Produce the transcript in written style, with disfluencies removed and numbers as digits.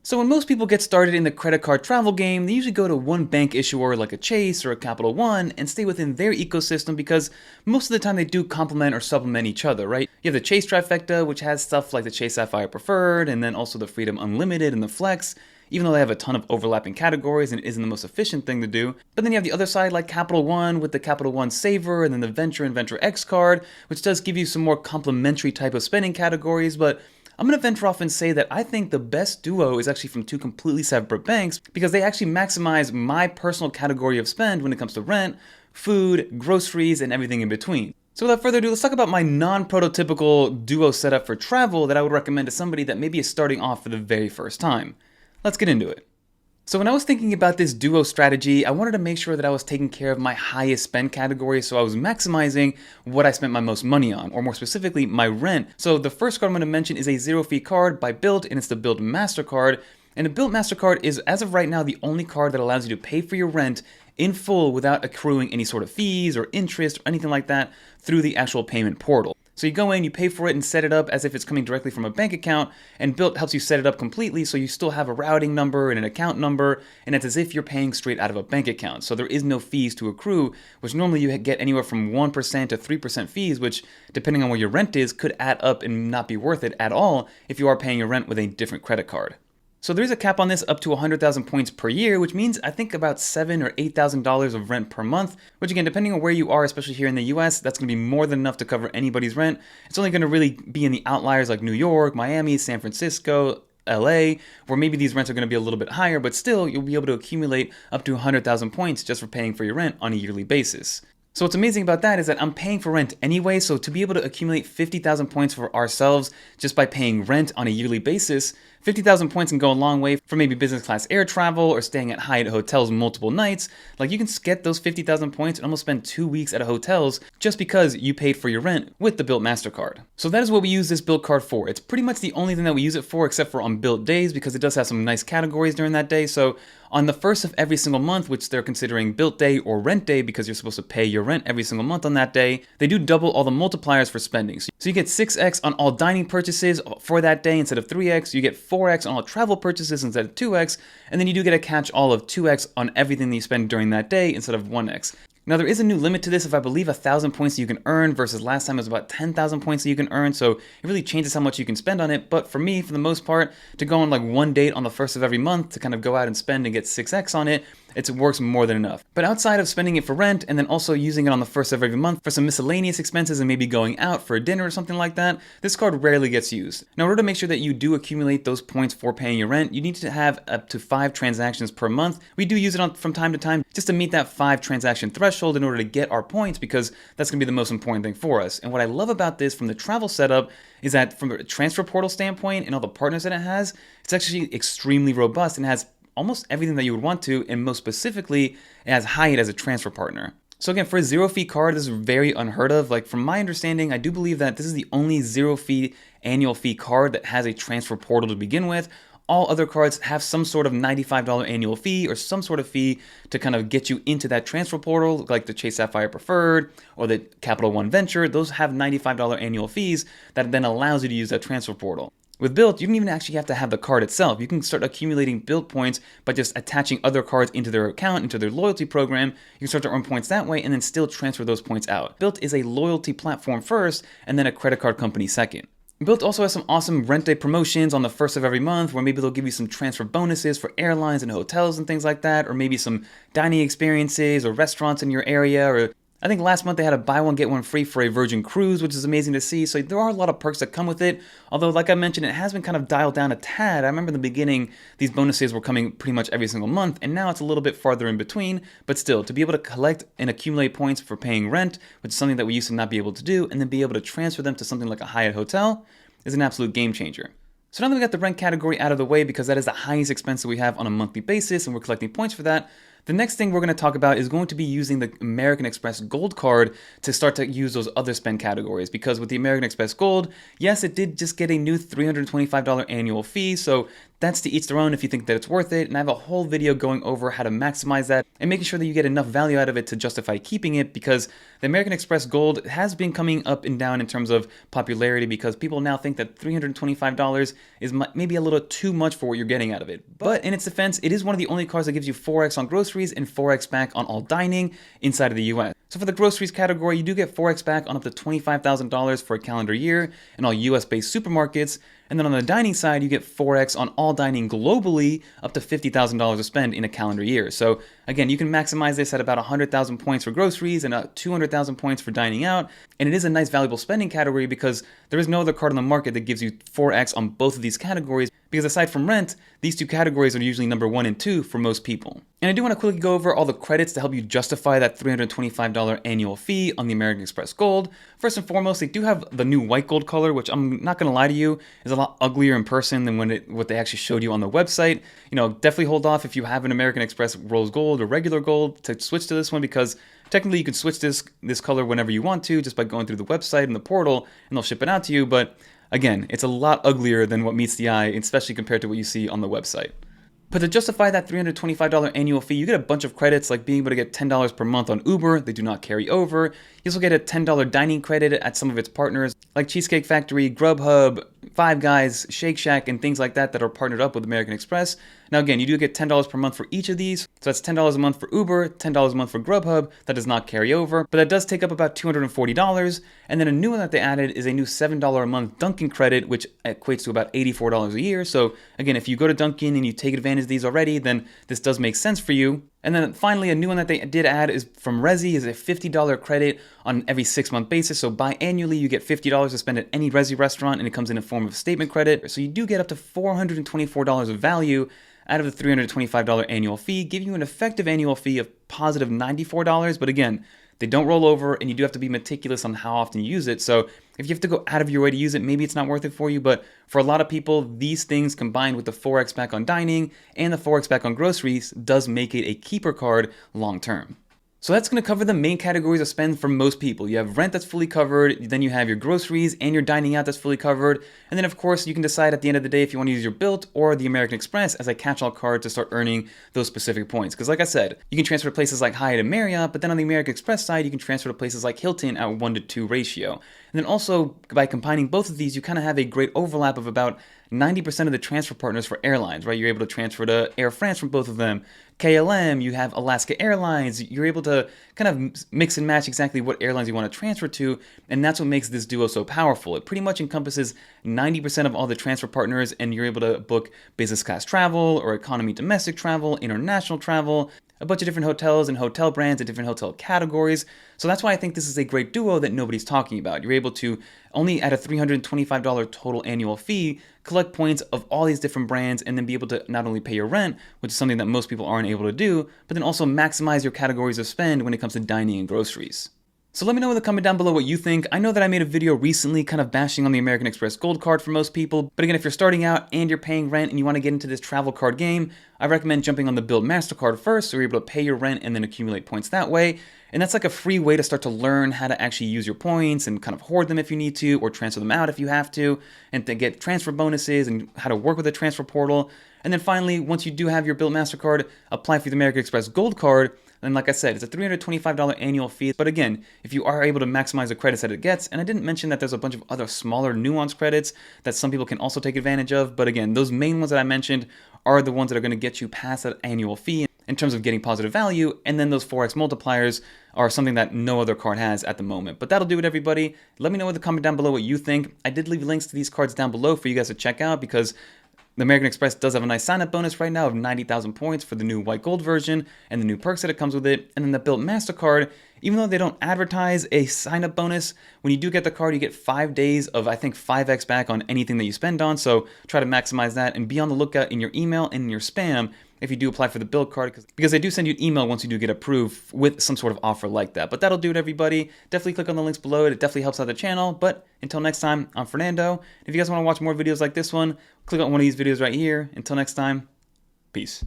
So when most people get started in the credit card travel game, they usually go to one bank issuer like a Chase or a Capital One and stay within their ecosystem because most of the time they do complement or supplement each other, right? You have the Chase trifecta, which has stuff like the Chase Sapphire Preferred, and then also the Freedom Unlimited and the Flex, even though they have a ton of overlapping categories and it isn't the most efficient thing to do. But then you have the other side like Capital One with the Capital One Saver and then the Venture and Venture X card, which does give you some more complementary type of spending categories, but I'm going to venture off and say that I think the best duo is actually from two completely separate banks because they actually maximize my personal category of spend when it comes to rent, food, groceries, and everything in between. So without further ado, let's talk about my non-prototypical duo setup for travel that I would recommend to somebody that maybe is starting off for the very first time. Let's get into it. So when I was thinking about this duo strategy, I wanted to make sure that I was taking care of my highest spend category, so I was maximizing what I spent my most money on, or more specifically, my rent. So the first card I'm going to mention is a zero-fee card by Bilt, and it's the Bilt Mastercard. And the Bilt Mastercard is, as of right now, the only card that allows you to pay for your rent in full without accruing any sort of fees or interest or anything like that through the actual payment portal. So you go in, you pay for it and set it up as if it's coming directly from a bank account, and Bilt helps you set it up completely so you still have a routing number and an account number, and it's as if you're paying straight out of a bank account. So there is no fees to accrue, which normally you get anywhere from 1% to 3% fees, which depending on what your rent is, could add up and not be worth it at all if you are paying your rent with a different credit card. So there's a cap on this up to 100,000 points per year, which means I think about $7,000 or $8,000 of rent per month, which again, depending on where you are, especially here in the US, that's going to be more than enough to cover anybody's rent. It's only going to really be in the outliers like New York, Miami, San Francisco, LA, where maybe these rents are going to be a little bit higher, but still you'll be able to accumulate up to 100,000 points just for paying for your rent on a yearly basis. So what's amazing about that is that I'm paying for rent anyway, so to be able to accumulate 50,000 points for ourselves just by paying rent on a yearly basis, 50,000 points can go a long way for maybe business class air travel or staying at Hyatt hotels multiple nights. Like you can get those 50,000 points and almost spend 2 weeks at a hotels just because you paid for your rent with the Bilt Mastercard. So that is what we use this Bilt card for. It's pretty much the only thing that we use it for except for on Bilt days because it does have some nice categories during that day. So on the first of every single month, which they're considering Bilt Day or Rent Day because you're supposed to pay your rent every single month on that day, they do double all the multipliers for spending. So you get 6x on all dining purchases for that day instead of 3x. You get 4x on all travel purchases instead of 2x. And then you do get a catch all of 2x on everything that you spend during that day instead of 1x. Now there is a new limit to this of I believe 1,000 points that you can earn versus last time it was about 10,000 points that you can earn, so it really changes how much you can spend on it. But for me, for the most part, to go on like one date on the first of every month to kind of go out and spend and get 6x on it, it works more than enough. But outside of spending it for rent and then also using it on the first of every month for some miscellaneous expenses and maybe going out for a dinner or something like that, this card rarely gets used. Now in order to make sure that you do accumulate those points for paying your rent, you need to have up to 5 transactions per month. We do use it from time to time just to meet that 5 transaction threshold in order to get our points because that's going to be the most important thing for us. And what I love about this from the travel setup is that from a transfer portal standpoint and all the partners that it has, it's actually extremely robust and has almost everything that you would want to, and most specifically, it has Hyatt as a transfer partner. So again, for a zero-fee card, this is very unheard of. Like from my understanding, I do believe that this is the only zero-fee annual fee card that has a transfer portal to begin with. All other cards have some sort of $95 annual fee or some sort of fee to kind of get you into that transfer portal, like the Chase Sapphire Preferred or the Capital One Venture. Those have $95 annual fees that then allows you to use that transfer portal. With Bilt, you don't even actually have to have the card itself. You can start accumulating Bilt points by just attaching other cards into their account, into their loyalty program. You can start to earn points that way and then still transfer those points out. Bilt is a loyalty platform first and then a credit card company second. Bilt also has some awesome rent day promotions on the first of every month where maybe they'll give you some transfer bonuses for airlines and hotels and things like that, or maybe some dining experiences or restaurants in your area, or I think last month they had a buy one get one free for a Virgin cruise, which is amazing to see. So there are a lot of perks that come with it. Although, like I mentioned, it has been kind of dialed down a tad. I remember in the beginning, these bonuses were coming pretty much every single month, and now it's a little bit farther in between. But still, to be able to collect and accumulate points for paying rent, which is something that we used to not be able to do, and then be able to transfer them to something like a Hyatt hotel, is an absolute game changer. So now that we got the rent category out of the way, because that is the highest expense that we have on a monthly basis, and we're collecting points for that, The next thing we're going to talk about is going to be using the American Express Gold card to start to use those other spend categories, because with the American Express Gold, yes, it did just get a new $325 annual fee, so that's to each their own if you think that it's worth it, and I have a whole video going over how to maximize that and making sure that you get enough value out of it to justify keeping it, because the American Express Gold has been coming up and down in terms of popularity because people now think that $325 is maybe a little too much for what you're getting out of it. But in its defense, it is one of the only cards that gives you 4x on groceries and 4x back on all dining inside of the US. So for the groceries category, you do get 4x back on up to $25,000 for a calendar year in all US-based supermarkets. And then on the dining side, you get 4x on all dining globally up to $50,000 to spend in a calendar year. So again, you can maximize this at about 100,000 points for groceries and 200,000 points for dining out. And it is a nice valuable spending category because there is no other card on the market that gives you 4x on both of these categories, because aside from rent, these two categories are usually number 1 and 2 for most people. And I do want to quickly go over all the credits to help you justify that $325 annual fee on the American Express Gold. First and foremost, they do have the new white gold color, which I'm not going to lie to you, is a lot uglier in person than what they actually showed you on the website. You know, definitely hold off if you have an American Express Rose Gold or regular gold to switch to this one, because technically you can switch this color whenever you want to just by going through the website and the portal, and they'll ship it out to you. But again, it's a lot uglier than what meets the eye, especially compared to what you see on the website. But to justify that $325 annual fee, you get a bunch of credits, like being able to get $10 per month on Uber. They do not carry over. You also get a $10 dining credit at some of its partners, like Cheesecake Factory, Grubhub, Five Guys, Shake Shack, and things like that are partnered up with American Express. Now again, you do get $10 per month for each of these. So that's $10 a month for Uber, $10 a month for Grubhub. That does not carry over, but that does take up about $240. And then a new one that they added is a new $7 a month Dunkin' credit, which equates to about $84 a year. So again, if you go to Dunkin' and you take advantage of these already, then this does make sense for you. And then finally, a new one that they did add is from Resi, is a $50 credit on every 6-month basis. So biannually, you get $50 to spend at any Resi restaurant, and it comes in a form of statement credit. So you do get up to $424 of value out of the $325 annual fee, giving you an effective annual fee of positive $94. But again, they don't roll over, and you do have to be meticulous on how often you use it. So if you have to go out of your way to use it, maybe it's not worth it for you. But for a lot of people, these things combined with the 4x back on dining and the 4x back on groceries does make it a keeper card long term. So that's going to cover the main categories of spend for most people. You have rent that's fully covered, then you have your groceries and your dining out that's fully covered, and then of course you can decide at the end of the day if you want to use your Bilt or the American Express as a catch-all card to start earning those specific points. Because like I said, you can transfer to places like Hyatt and Marriott, but then on the American Express side, you can transfer to places like Hilton at 1-to-2 ratio. And then also, by combining both of these, you kind of have a great overlap of about 90% of the transfer partners for airlines, right? You're able to transfer to Air France from both of them. KLM, you have Alaska Airlines. You're able to kind of mix and match exactly what airlines you want to transfer to, and that's what makes this duo so powerful. It pretty much encompasses 90% of all the transfer partners, and you're able to book business class travel or economy domestic travel, international travel, a bunch of different hotels and hotel brands and different hotel categories. So that's why I think this is a great duo that nobody's talking about. You're able to, only at a $325 total annual fee, collect points of all these different brands and then be able to not only pay your rent, which is something that most people aren't able to do, but then also maximize your categories of spend when it comes to dining and groceries. So let me know in the comment down below what you think. I know that I made a video recently kind of bashing on the American Express Gold card for most people, but again, if you're starting out and you're paying rent and you want to get into this travel card game, I recommend jumping on the Bilt Mastercard first, so you're able to pay your rent and then accumulate points that way. And that's like a free way to start to learn how to actually use your points and kind of hoard them if you need to, or transfer them out if you have to, and to get transfer bonuses and how to work with the transfer portal. And then finally, once you do have your Bilt Mastercard, apply for the American Express Gold card. And like I said, it's a $325 annual fee. But again, if you are able to maximize the credits that it gets, and I didn't mention that there's a bunch of other smaller nuanced credits that some people can also take advantage of. But again, those main ones that I mentioned are the ones that are going to get you past that annual fee in terms of getting positive value. And then those 4x multipliers are something that no other card has at the moment. But that'll do it, everybody. Let me know in the comment down below what you think. I did leave links to these cards down below for you guys to check out, because the American Express does have a nice sign-up bonus right now of 90,000 points for the new white gold version and the new perks that it comes with it. And then the Bilt Mastercard, even though they don't advertise a sign-up bonus, when you do get the card, you get 5 days of, I think, 5x back on anything that you spend on. So try to maximize that and be on the lookout in your email and in your spam if you do apply for the Bilt card, because they do send you an email once you do get approved with some sort of offer like that. But that'll do it, everybody. Definitely click on the links below. It definitely helps out the channel. But until next time, I'm Fernando. If you guys want to watch more videos like this one, click on one of these videos right here. Until next time, peace.